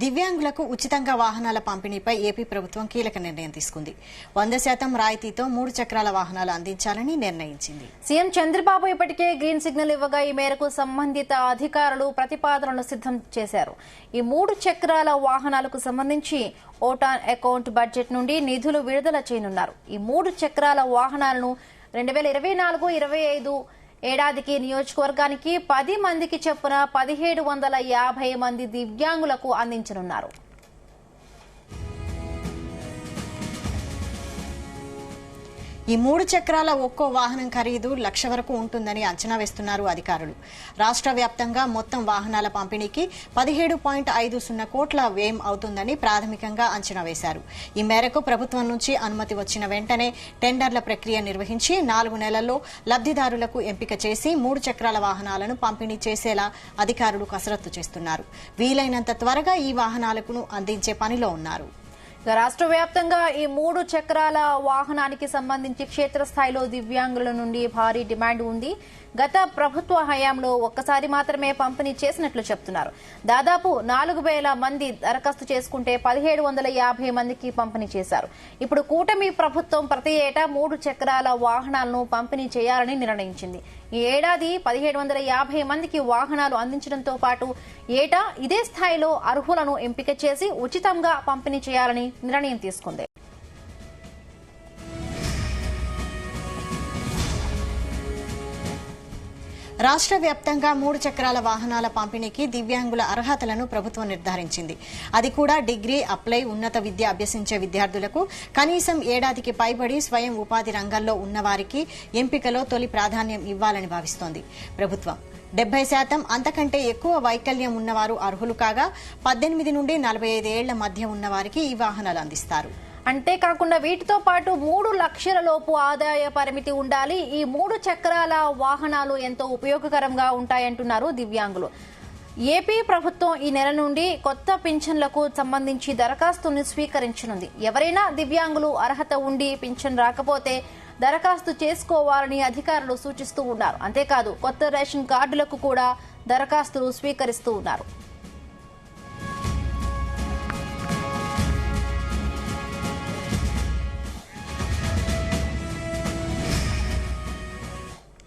దివ్యాంగులకు ఉచితంగా వాహనాల పంపిణీపై ఏపీ ప్రభుత్వం కీలక నిర్ణయం తీసుకుంది. 100% రాయితీతో 3 చక్రాల వాహనాలు అందించాలని నిర్ణయించింది. సీఎం చంద్రబాబు ఇప్పటికే గ్రీన్ సిగ్నల్ ఇవ్వగా ఈ మేరకు సంబంధిత అధికారులు ప్రతిపాదనలు సిద్ధం చేశారు. ఈ 3 చక్రాల వాహనాలకు సంబంధించి ఓటాన్ అకౌంట్ బడ్జెట్ నుండి నిధులు విడుదల చేయనున్నారు. ఈ 3 చక్రాల వాహనాలను 2024-25 ఏడాదికి నియోజకవర్గానికి 10 మందికి చొప్పున 1750 మంది దివ్యాంగులకు అందించనున్నారు. ఈ 3 చక్రాల ఒక్కో వాహనం ఖరీదు 1,00,000 వరకు ఉంటుందని అంచనా వేస్తున్నారు అధికారులు. రాష్ట్ర వ్యాప్తంగా మొత్తం వాహనాల పంపిణీకి 17.50 కోట్ల వ్యయం అవుతుందని ప్రాథమికంగా అంచనా వేశారు. ఈ మేరకు ప్రభుత్వం నుంచి అనుమతి వచ్చిన వెంటనే టెండర్ల ప్రక్రియ నిర్వహించి 4 నెలల్లో లబ్దిదారులకు ఎంపిక చేసి 3 చక్రాల వాహనాలను పంపిణీ చేసేలా అధికారులు కసరత్తు చేస్తున్నారు. వీలైనంత త్వరగా ఈ వాహనాలను అందించే పనిలో ఉన్నారు. రాష్ట్ర వ్యాప్తంగా ఈ 3 చక్రాల వాహనానికి సంబంధించి క్షేత్రస్థాయిలో దివ్యాంగుల నుండి భారీ డిమాండ్ ఉంది. గత ప్రభుత్వ హయాంలో ఒక్కసారి మాత్రమే పంపిణీ చేసినట్లు చెప్తున్నారు. దాదాపు 4,000 మంది దరఖాస్తు చేసుకుంటే 1,750 మందికి పంపిణీ చేశారు. ఇప్పుడు కూటమి ప్రభుత్వం ప్రతి ఏటా 3 చక్రాల వాహనాలను పంపిణీ చేయాలని నిర్ణయించింది. ఈ ఏడాది 1,750 మందికి వాహనాలు అందించడంతో పాటు ఏటా ఇదే స్థాయిలో అర్హులను ఎంపిక చేసి ఉచితంగా పంపిణీ చేయాలని నిర్ణయం తీసుకుంది. రాష్ట్ర వ్యాప్తంగా 3 చక్రాల వాహనాల పంపిణీకి దివ్యాంగుల అర్హతలను ప్రభుత్వం నిర్ధారించింది. అది కూడా డిగ్రీ, అప్లై, ఉన్నత విద్య అభ్యసించే విద్యార్థులకు, కనీసం ఏడాదికి పైబడి స్వయం ఉపాధి రంగంలో ఉన్నవారికి ఎంపికలో తొలి ప్రాధాన్యం ఇవ్వాలని భావిస్తోంది ప్రభుత్వం. 70% అంతకంటే ఎక్కువ వైకల్యం ఉన్నవారు అర్హులు కాగా 18 నుండి 45 ఏళ్ల మధ్య ఉన్నవారికి ఈ వాహనాలు అందిస్తారు. అంతేకాకుండా వీటితో పాటు 3 లక్షల లోపు ఆదాయ పరిమితి ఉండాలి. ఈ 3 చక్రాల వాహనాలు ఎంతో ఉపయోగకరంగా ఉంటాయంటున్నారు దివ్యాంగులు. ఏపీ ప్రభుత్వం ఈ నెల నుండి కొత్త పింఛన్లకు సంబంధించి దరఖాస్తును స్వీకరించనుంది. ఎవరైనా దివ్యాంగులు అర్హత ఉండి పింఛన్ రాకపోతే దరఖాస్తు చేసుకోవాలని అధికారులు సూచిస్తూ ఉన్నారు. అంతేకాదు కొత్త రేషన్ కార్డులకు కూడా దరఖాస్తులు స్వీకరిస్తూ ఉన్నారు.